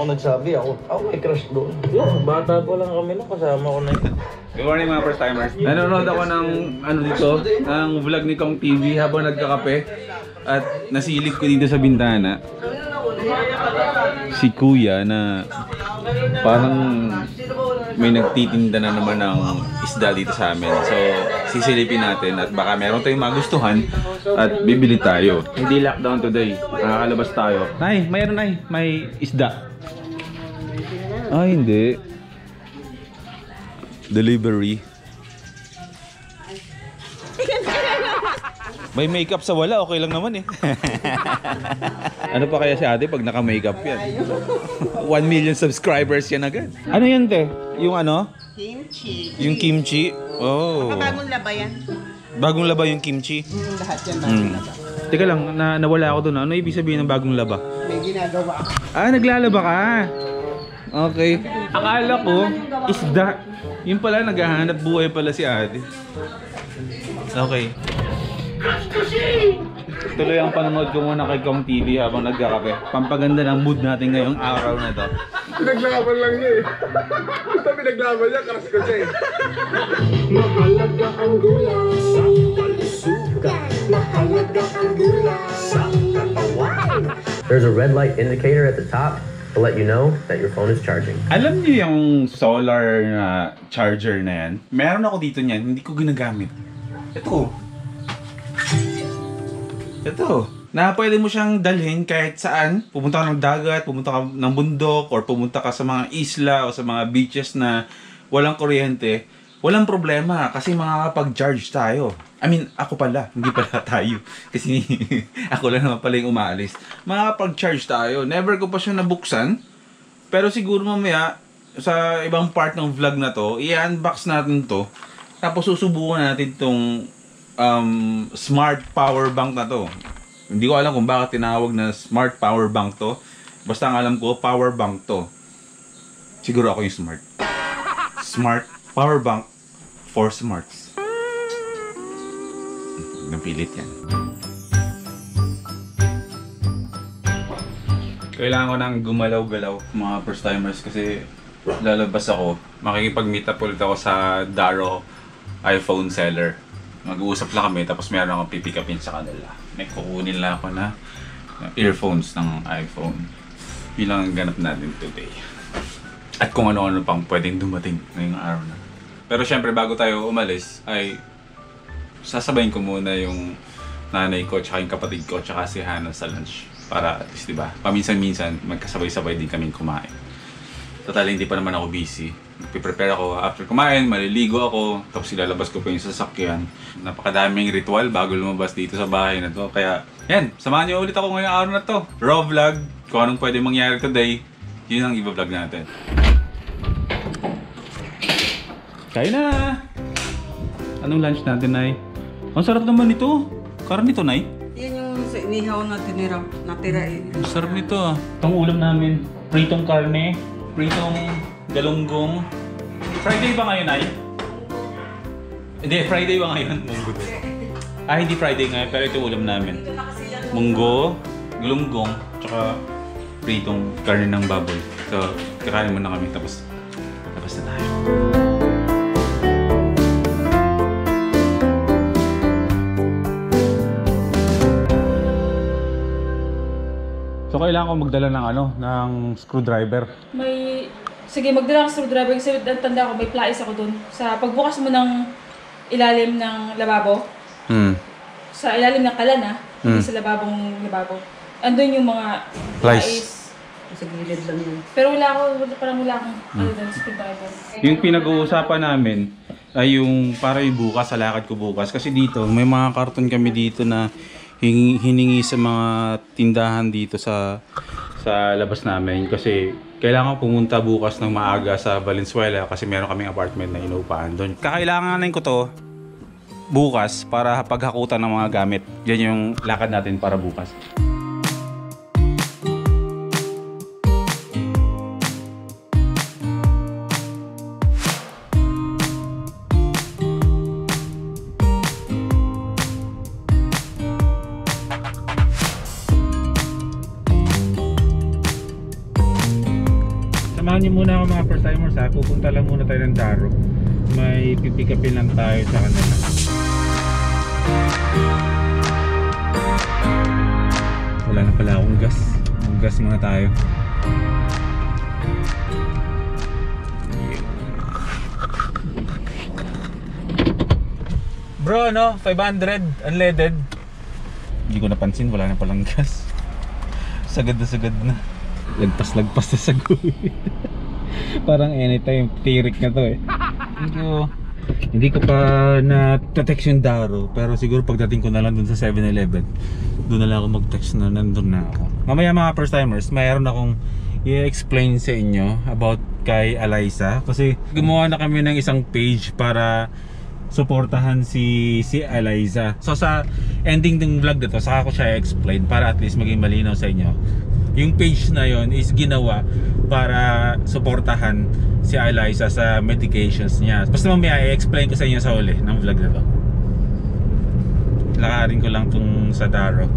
ako nagsabi, ako may crush doon. Yung bata pa lang kami nung kasama ko na yun. Good morning mga first timers. Nanonood ako ng ng vlog ni Kong TV habang nagkakape at nasilip ko dito sa bintana si Kuya na parang may nagtitinda na naman ng isda dito sa amin. So sisilipin natin at baka meron tayong magustuhan at bibili tayo. Hindi lockdown today. Nakakalabas tayo. Nay, mayroon nay. May isda. Ah, hindi. Delivery. May makeup sa wala, okay lang naman eh. Ano pa kaya si ate pag naka-makeup yan? 1 million subscribers yan agad. Ano yan te? Yung ano? Kimchi. Yung kimchi? Oh. Bagong laba yan. Bagong laba yung kimchi? Lahat yan bagong laba. Teka lang, nawala ako dun. Ano ibig sabihin ng bagong laba? May ginagawa ako. Ah, naglalaba ka. Okay. Akala ko, isda. Yung pala, naghahanap buhay pala si ate. Okay. Tuloy ang panonood ko muna kay Kong TV habang nagkakape. Pampaganda ng mood natin ngayong araw na to. Pinaglaban lang niya eh. Basta pinaglaban niya, karas ko siya eh. Mahalaga ang gulay sa kalusugan. Mahalaga ang gulay sa katawan. There's a red light indicator at the top to let you know that your phone is charging. Alam niyo yung solar na charger na yan? Meron ako dito niyan, hindi ko ginagamit. Ito, na pwede mo siyang dalhin kahit saan. Pumunta ka ng dagat, pumunta ka ng bundok, or pumunta ka sa mga isla o sa mga beaches na walang kuryente. Walang problema kasi makakapag-charge tayo. I mean, ako pala, hindi pala tayo. Kasi ako lang naman pala yung umaalis. Makakapag-charge tayo. Never ko pa siya nabuksan. Pero siguro mamaya, sa ibang part ng vlog na to, i-unbox natin to. Tapos susubukan natin tong smart power bank na to. Hindi ko alam kung bakit tinawag na smart power bank to. Basta ang alam ko, power bank to. Siguro ako yung smart. Smart power bank for smarts. Napilit yan. Kailangan ko nang gumalaw-galaw mga first timers kasi lalabas ako. Makikipag-meet up ulit ako sa Daro iPhone seller. Mag-uusap lang kami tapos meron akong pipick upin sa kanila. May kukunin lang ako na earphones ng iPhone. Yun lang ang ganap natin today. At kung ano-ano pang pwedeng dumating ngayong araw na. Pero syempre bago tayo umalis ay sasabayin ko muna yung nanay ko tsaka yung kapatid ko tsaka si Hannah sa lunch. Para at least diba, paminsan-minsan magkasabay-sabay din kaming kumain. Total hindi pa naman ako busy. Nagpiprepare ako after kumain, maliligo ako, tapos ilalabas ko pa yung sasakyan. Napakadaming ritual bago lumabas dito sa bahay na to. Kaya yan, samahan niyo ulit ako ngayong araw na to. Raw vlog, kung anong pwede mangyari today, yun ang i-vlog natin. Kain na! Anong lunch natin, Nay? Ang sarap naman nito. Karne nito, Nay? Yan yung sa inihaw na natira eh. Ang sarap nito ah. Itong ulam namin, pritong karne, pritong galunggong. Friday ba ngayon, Nay? Hindi, Friday ba ngayon? Munggo. Ah, hindi Friday ngayon, pero ito ulam namin. Munggo, galunggong, tsaka pritong karne ng baboy. So, kakain muna kami tapos labas na tayo. So kailangan ko magdala ng ng screwdriver. Sige, magdala ng screwdriver kasi tanda ko may plais ako dun. Sa pagbukas mo ng ilalim ng lababo, sa ilalim ng kalan hindi sa lababo, andun yung mga plais. Sa gilid lang yun. Pero wala akong screwdriver. Yung pinag-uusapan namin ay yung para yung bukas, sa lakad ko bukas. Kasi dito, may mga karton kami dito na hiningi sa mga tindahan dito sa labas namin kasi kailangan pumunta bukas ng maaga sa Valenzuela kasi meron kaming apartment na inuupahan doon. Kakailanganin ko to bukas para paghakutan ng mga gamit. Yan yung lakad natin para bukas. Samahan niyo muna ako mga first timers ha. Pupunta lang muna tayo ng Daro. May pipikapin lang tayo sa kanila. Wala na pala akong gas. Mag-gas muna tayo. Bro, no? 500 unleaded. Hindi ko napansin, wala na palang gas. Sagad na. Lagpas na sa guhit. Parang anytime, tirik na to eh. Thank you. Hindi ko pa na-text yung Daro, pero siguro pagdating ko na lang dun sa 7-Eleven, doon na lang ako mag-text na nandun na ako. Mamaya mga first timers, mayroon akong i-explain sa inyo about kay Eliza. Kasi gumawa na kami ng isang page para suportahan si Eliza. So sa ending ng vlog na to, saka ko siya i-explain para at least maging malinaw sa inyo. Yung page na yon is ginawa para suportahan si Eliza sa medications niya. Basta mamaya i-explain ko sa inyo sa uli ng vlog na to. Lakarin ko lang tong sa Daro.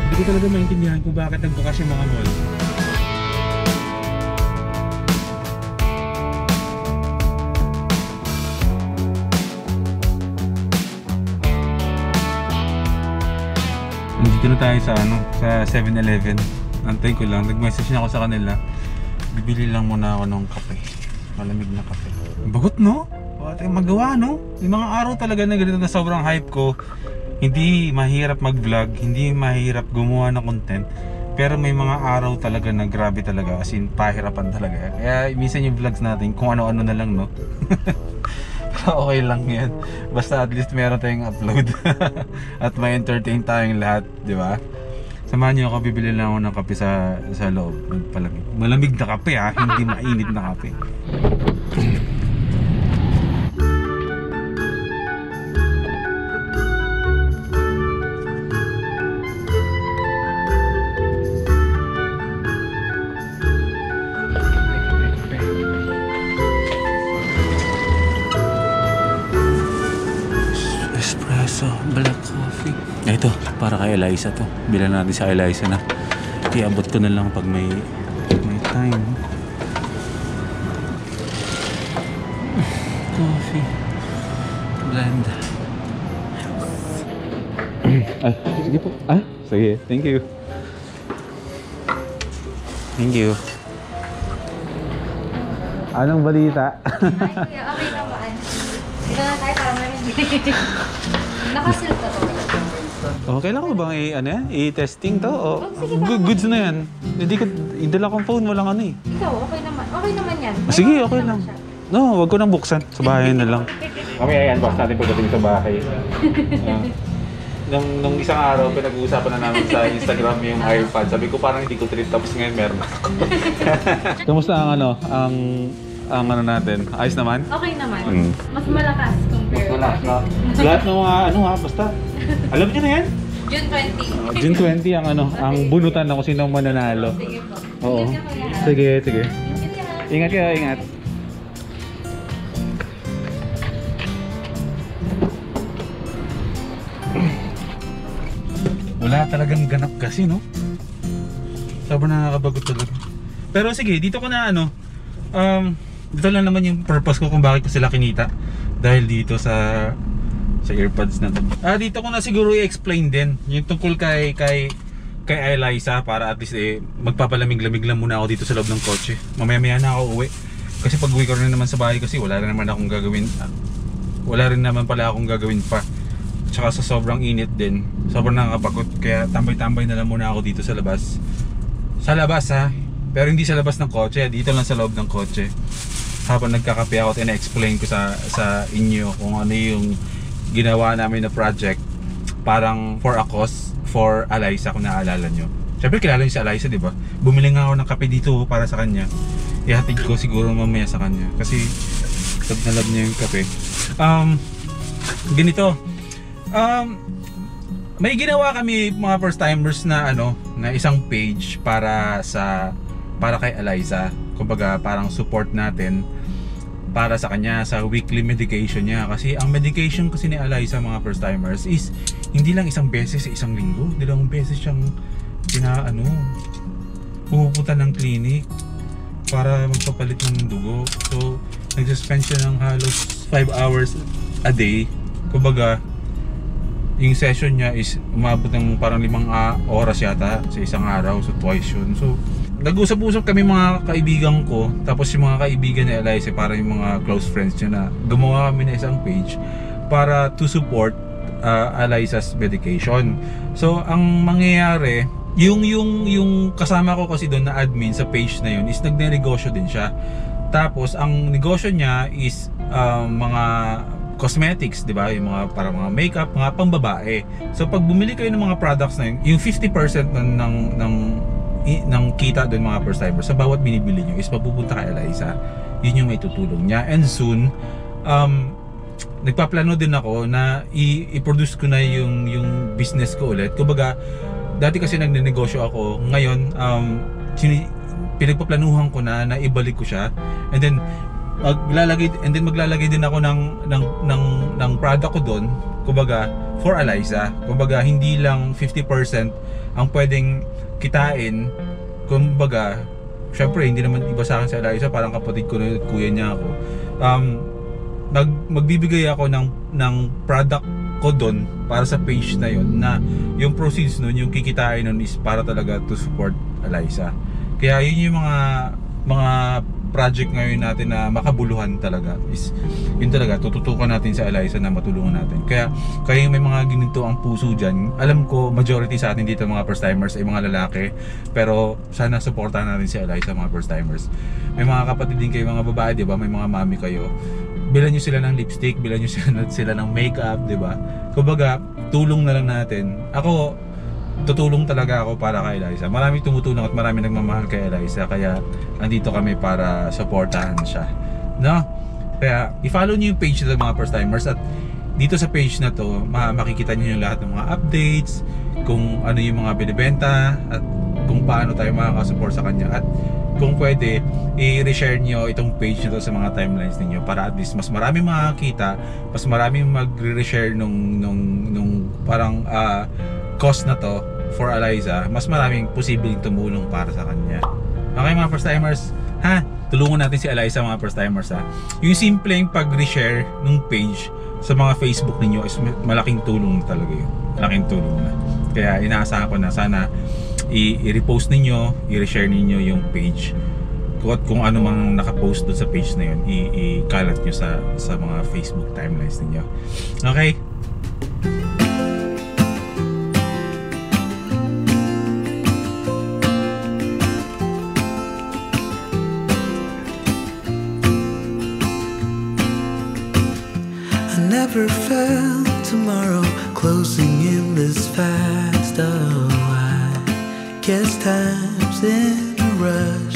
Hindi ko talaga maintindihan kung bakit nagbukas yung mga mall. Nandito na tayo sa sa 7-Eleven. Antayin ko lang, nag-message na ako sa kanila. Bibili lang muna ako ng kape. Malamig na kape. Bagot no? Wala tayong magawa no? Yung mga araw talaga na ganito na sobrang hype ko. Hindi mahirap mag-vlog, hindi mahirap gumawa ng content. Pero may mga araw talaga na grabe talaga, as in pahirapan talaga. Kaya minsan yung vlogs natin kung ano-ano na lang no. Okay lang yan. Basta at least meron tayong upload. At may entertain tayong lahat, di ba? Samahan niyo ako, bibili lang ako ng kape sa loob. Palamig. Malamig na kape ha, hindi mainit na kape. Black coffee. Ito, para kay Eliza to. Bilan natin sa Eliza na. Iabot ko na lang pag may time. Coffee. Blend. Ay, sige po. Ah, sige. Thank you. Thank you. Anong balita? Ay, okay naman. Dito na tayo para maraming nakasil ka to. Okay lang ko bang i-testing to? O, goods na yan. Hindi ko, idala kong phone, walang ano eh. Ikaw, okay naman. Okay naman yan. Sige, okay lang. No, wag ko nang buksan. Sa bahay na lang. Kami ayan, box natin pagdating sa bahay. Nung isang araw, pinag-uusapan na namin sa Instagram yung iPad. Sabi ko parang hindi ko trip, tapos ngayon meron ako. Kamusta ang ano natin? Ayos naman? Okay naman. Mas malakas compared. Mas malakas na. Lahat ng mga basta. Alam niyo na yan? June 20. June 20 ang bunutan na kung sino ang mananalo. Sige po. Oo. Ingat ka lahat. Sige. Ingat kayo, ingat. Wala talagang ganap kasi, no? Sobrang nakakabagot talaga. Pero sige, dito ko na dito lang naman yung purpose ko kung bakit ko sila kinita. Dahil dito sa earpods na to. Dito ko na siguro i-explain din yung tungkol kay Eliza para at least magpapalamig-lamig lang muna ako dito sa loob ng kotse. Mamaya-maya na ako uwi. Kasi pag uwi ko rin naman sa bahay kasi wala rin naman akong gagawin. Wala rin naman pala akong gagawin pa. Tsaka sa sobrang init din, sobrang nakakapagod. Kaya tambay-tambay na lang muna ako dito sa labas. Sa labas ha, pero hindi sa labas ng kotse, dito lang sa loob ng kotse. Habang nagkakape ako at ina-explain ko sa inyo kung ano yung ginawa namin na project. Parang for a cause for Eliza, kung naaalala nyo. Siyempre kilala nyo si Eliza, di ba? Bumili nga ako ng kape dito para sa kanya. Ihatid ko siguro mamaya sa kanya kasi love na love niya yung kape. Ganito. May ginawa kami mga first timers na na isang page para kay Eliza. Kumbaga parang support natin para sa kanya sa weekly medication niya. Kasi ang medication kasi ni Eliza, mga first timers, is hindi lang isang beses sa isang linggo, dalawang beses siyang pupunta ng clinic para magpapalit ng dugo. So nag-spend siya ng halos 5 hours a day. Kumbaga yung session niya is umabot ng parang 5 oras yata sa isang araw, so twice yun. So nag-usap-usap kami mga kaibigan ko, tapos yung mga kaibigan ni Eliza, para yung mga close friends niya, na gumawa kami na isang page para to support Eliza's medication. So ang mangyayari, yung kasama ko kasi doon na admin sa page na yun is nagnenegosyo din siya. Tapos ang negosyo niya is mga cosmetics, di ba? Yung mga para mga makeup, mga pambabae. So pag bumili kayo ng mga products na yun, yung 50% ng kita doon, mga first timers, sa bawat binibili nyo is mapupunta kay Eliza. Yun yung may tutulong niya. And soon nagpaplano din ako na i-produce ko na yung business ko ulit. Kumbaga dati kasi nagnenegosyo ako, ngayon pinagpaplanuhan ko na ibalik ko siya, and then maglalagay din ako ng product ko doon, kumbaga for Eliza. Kumbaga hindi lang 50% ang pwedeng kitain. Kumbaga syempre hindi naman iba sa akin si Eliza, parang kapatid ko na, kuya niya ako. Magbibigay ako ng product ko doon para sa page na yon, na yung proceeds nun, yung kikitain nun is para talaga to support Eliza. Kaya yun yung mga project ngayon natin na makabuluhan talaga, is yun talaga, tututukan natin sa Eliza na matulungan natin. Kaya may mga ginito ang puso dyan. Alam ko majority sa atin dito mga first timers ay mga lalaki, pero sana supportahan natin si Eliza, mga first timers. May mga kapatid din kayo, mga babae, di ba? May mga mami kayo, bilan nyo sila ng lipstick, bilan nyo sila ng makeup, di ba? Kumbaga tulong na lang natin. Ako, tutulong talaga ako para kay Eliza. Marami tumutulong at marami nagmamahal kay Eliza, kaya andito kami para supportahan siya, no? Kaya i-follow niyo yung page nito, mga first timers, at dito sa page na to makikita niyo yung lahat ng mga updates, kung ano yung mga binibenta, at kung paano tayo makaka-support sa kanya, at kung pwede i-reshare niyo itong page nito sa mga timelines niyo, para at least mas maraming makakita, mas maraming magre-reshare nung parang cost na to for Eliza, mas maraming posibleng tumulong para sa kanya. Okay mga first timers, ha? Tulungan natin si Eliza, mga first timers, ha? Yung simpleng pag-reshare ng page sa mga Facebook ninyo is malaking tulong talaga yun. Malaking tulong na. Kaya inaasahan ko na sana i-repost ninyo, i-reshare ninyo yung page. Kung ano mang nakapost doon sa page na yun, i-kalat nyo sa mga Facebook timelines ninyo. Okay? Never felt tomorrow closing in this fast. Oh, I guess time's in a rush.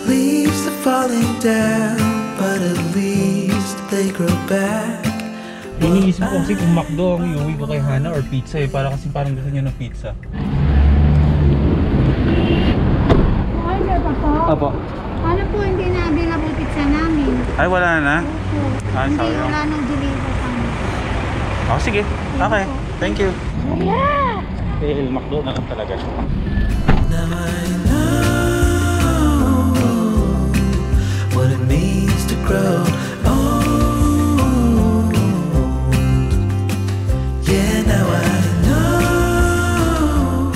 Leaves are falling down, but at least they grow back. Iniisip ko kasi kung McDo ang iuwi ko kay Hana or pizza eh, parang gusto niya ng pizza. Order pa po? Apo. Ano po, hindi na available pizza namin. Ay, wala na? Opo. Ah, Hindi, sayang. wala nang deliver kami. Oh, sige. Okay. Thank you. Yeah! Eh, McDo na lang talaga. Now I know what it means to grow old. Yeah, now I know.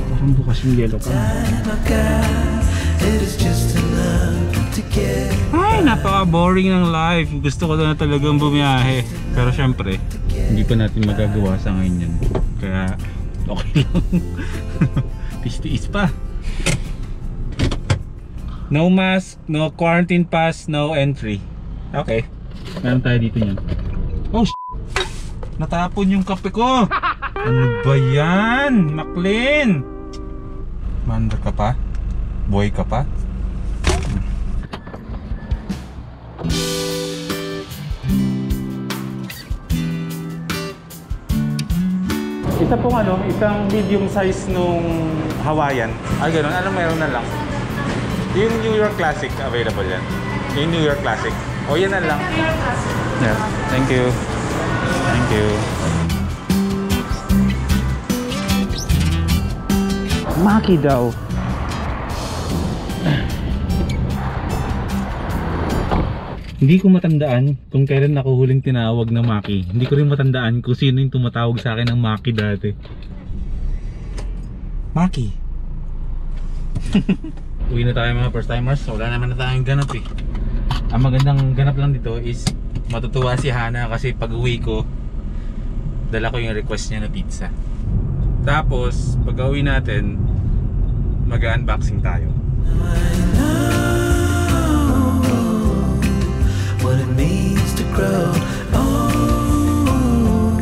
Parang bukas yung yellow ka. Time I got, it is just enough to get. Ay, napaka-boring ng life. Gusto ko na talagang bumiyahe. Pero syempre, hindi pa natin magagawa sa ngayon yan. Kaya, okay lang. Tiis-tiis pa. No mask, no quarantine pass, no entry. Okay. Meron tayo dito yan. Oh, natapon yung kape ko. Ano ba yan? Maclean! Manda ka pa? Boy ka pa? Isa pong isang medium size nung Hawaiian. Ay, gano'n. Meron na lang. Yung New York Classic, available yan. Yung New York Classic. O, yan na lang. Yeah. Thank you. Thank you. Maki daw. Hindi ko matandaan kung kailan ako huling tinawag na Maki. Hindi ko rin matandaan kung sino yung tumatawag sa akin ng Maki dati. Maki. Uwi na tayo mga first timers. Wala naman na tayong ganap eh. Ang magandang ganap lang dito is matutuwa si Hana kasi pag uwi ko, dala ko yung request niya na pizza. Tapos pag uwi natin, mag-unboxing tayo. What it means to grow old.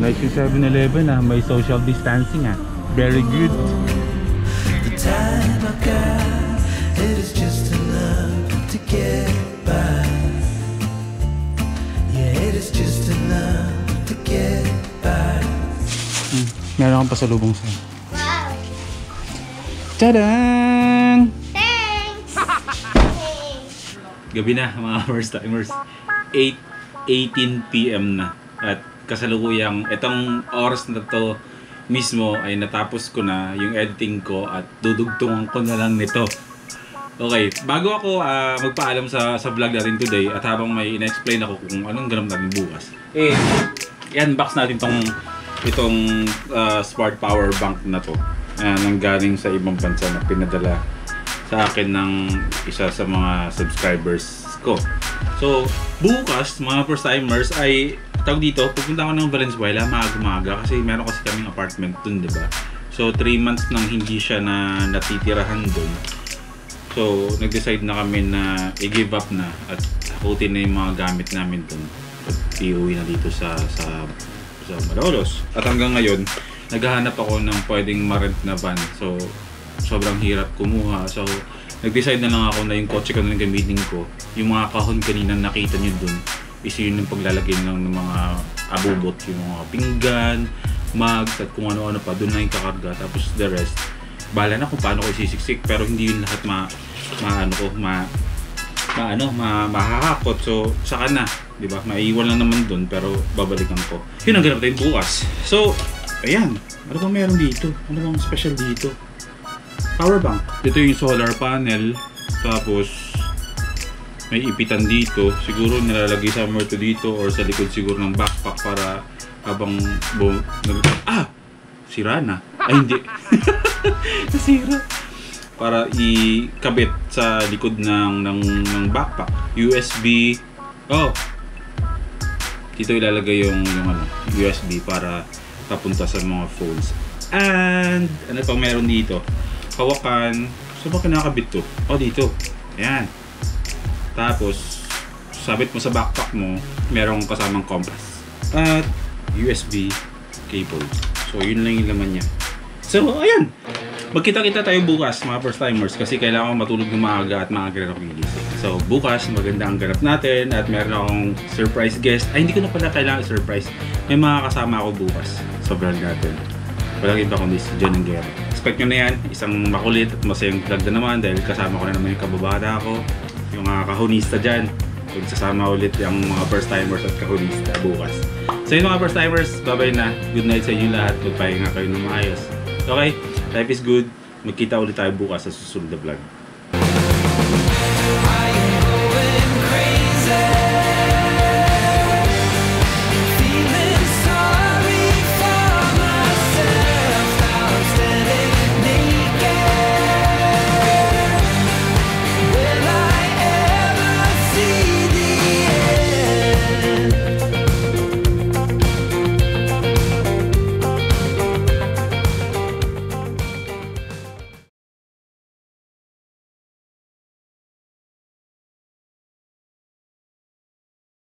Like yung 7-Eleven may social distancing Very good. The time I've got, it is just enough to get by. Yeah, it is just enough to get by. Meron kang pasalubong sa'yo. Wow. Tadaan! Thanks. Gabi na mga first timers. 8:18 PM na. At kasalukuyang itong oras na to mismo ay natapos ko na yung editing ko at dudugtungan ko na lang nito. Okay, bago ako magpaalam sa vlog natin today at habang may ina-explain ako kung anong ganap natin bukas, i-unbox natin itong smart power bank na to. Nanggaling sa ibang bansa na pinadala sa akin ng isa sa mga subscribers ko. So, bukas mga first timers ay tawag dito, pupunta ako ng Valenzuela maaga kasi meron kasi kaming apartment dun, diba? So, 3 months nang hindi siya na natitirahan dun. So, nag-decide na kami na i-give up na at hakutin na yung mga gamit namin dun at iuwi na dito sa Malolos. At hanggang ngayon, naghahanap ako ng pwedeng ma-rent na van. So, sobrang hirap kumuha. So, nag-decide na lang ako na yung kotse ko na lang gamitin ko. Yung mga kahon kanina nakita nyo dun, is yun yung paglalagay lang ng mga abubot, yung mga pinggan, mugs, at kung ano-ano pa. Dun na yung kakarga. Tapos the rest, bahala na kung paano ko isisiksik. Pero hindi yun lahat mahahakot. So, saka na. Diba? Maiiwan lang naman dun, pero babalikan ko. Yun ang ganap tayo bukas. So, ayan. Ano bang meron dito? Ano bang special dito? Power bank. Dito yung solar panel. Tapos, may ipitan dito. Siguro nilalagay sa to dito or sa likod siguro ng backpack para habang sira na. Ay, hindi. Nasira. Para ikabit sa likod ng backpack. USB. Dito ilalagay yung USB para papunta sa mga phones. And ano pa meron dito? Hawakan. Saan ba kinakabit to? Dito. Ayan. Tapos sabit mo sa backpack mo, merong kasamang compass at USB cable. So yun lang yung laman niya. So ayan. Magkita-kita tayo bukas mga first timers kasi kailangan ko matulog ng maaga at maaga rin ako gigising. So bukas maganda ang ganap natin at meron akong surprise guest. Ay, hindi ko na pala kailangan surprise. May mga kasama ako bukas sa vlog natin. Walang iba kundi si John Nguero. Expect nyo na yan, isang makulit at masayang vlog na naman dahil kasama ko na naman yung kababata ko, yung mga kahunista dyan. Magsasama ulit yung mga first timers at kahunista bukas. So yun mga first timers, bye-bye na. Good night sa inyo lahat. Magpahinga kayo ng maayos. Okay? Life is good. Magkita ulit tayo bukas sa susunod na vlog.